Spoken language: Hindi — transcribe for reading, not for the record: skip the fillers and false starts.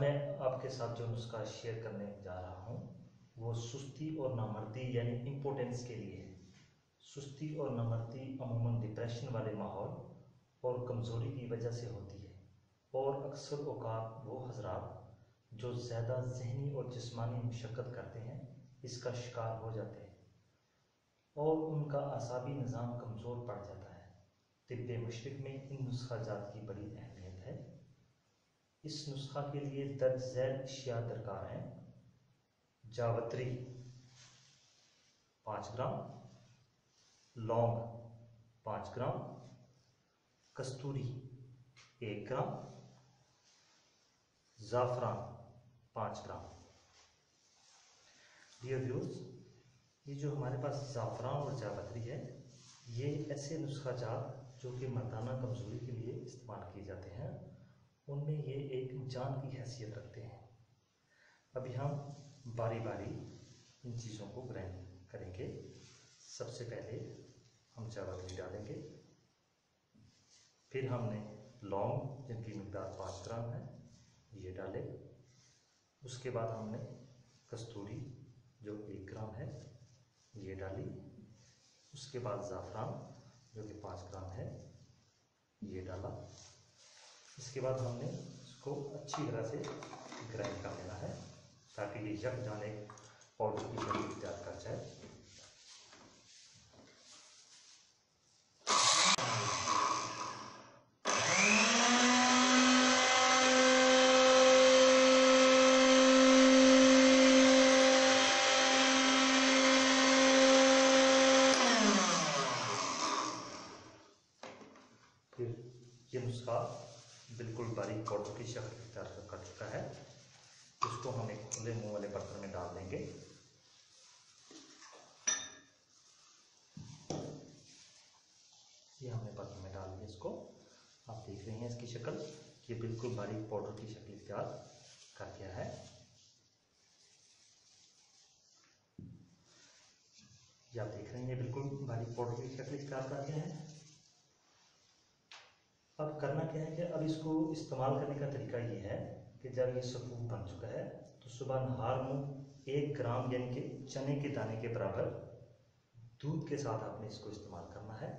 मैं आपके साथ जो नुस्खा शेयर करने जा रहा हूँ वो सुस्ती और नामर्दी यानी इम्पोर्टेंस के लिए है। सुस्ती और नामर्दी अमूमन डिप्रेशन वाले माहौल और कमज़ोरी की वजह से होती है और अक्सर औक़ात वो हज़रात जो ज़्यादा ज़हनी और जिस्मानी मशक्क़त करते हैं इसका शिकार हो जाते हैं और उनका असाबी निज़ाम कमज़ोर पड़ जाता है। तिब्बे मशरिक़ में इन नुस्खा जात की बड़ी अहमियत है। इस नुस्खा के लिए दर्ज झैल अशिया दरकार हैं। जावित्री 5 ग्राम, लौंग 5 ग्राम, कस्तूरी 1 ग्राम, ज़ाफ़रान 5 ग्राम। डियर व्यूअर्स, ये जो हमारे पास ज़ाफ़रान और जावित्री है ये ऐसे नुस्खा जात जो कि मर्दाना कमज़ोरी के लिए इस्तेमाल किए जाते हैं, उनमें ये एक जान की हैसियत रखते हैं। अभी हम बारी बारी इन चीज़ों को ग्राइंड करेंगे। सबसे पहले हम जावित्री डालेंगे, फिर हमने लौंग जिनकी मिकदार 5 ग्राम है ये डाले, उसके बाद हमने कस्तूरी जो 1 ग्राम है ये डाली, उसके बाद ज़ाफ़रान जो कि 5 ग्राम है ये डाला। इसके बाद हमने इसको अच्छी तरह से ग्राइंड कर लेना है ताकि ये यक जाने पाउडर की शक्ल तैयार कर जाए। फिर ये नुस्खा बिल्कुल बारीक पाउडर की शक्ल तैयार कर चुका है। इसको हम एक खुले मुंह वाले बर्तन में डाल देंगे। ये हमने बर्तन में डाल दिया इसको। आप देख रहे हैं इसकी शक्ल, ये बिल्कुल बारीक पाउडर की शक्ल तैयार कर गया है। ये आप देख रहे हैं ये बिल्कुल बारीक पाउडर की शक्ल तैयार कर गया है। अब करना क्या है कि अब इसको इस्तेमाल करने का तरीका ये है कि जब ये सफ़ूफ बन चुका है तो सुबह नहार मुँह 1 ग्राम यानी कि चने के दाने के बराबर दूध के साथ आपने इसको इस्तेमाल करना है।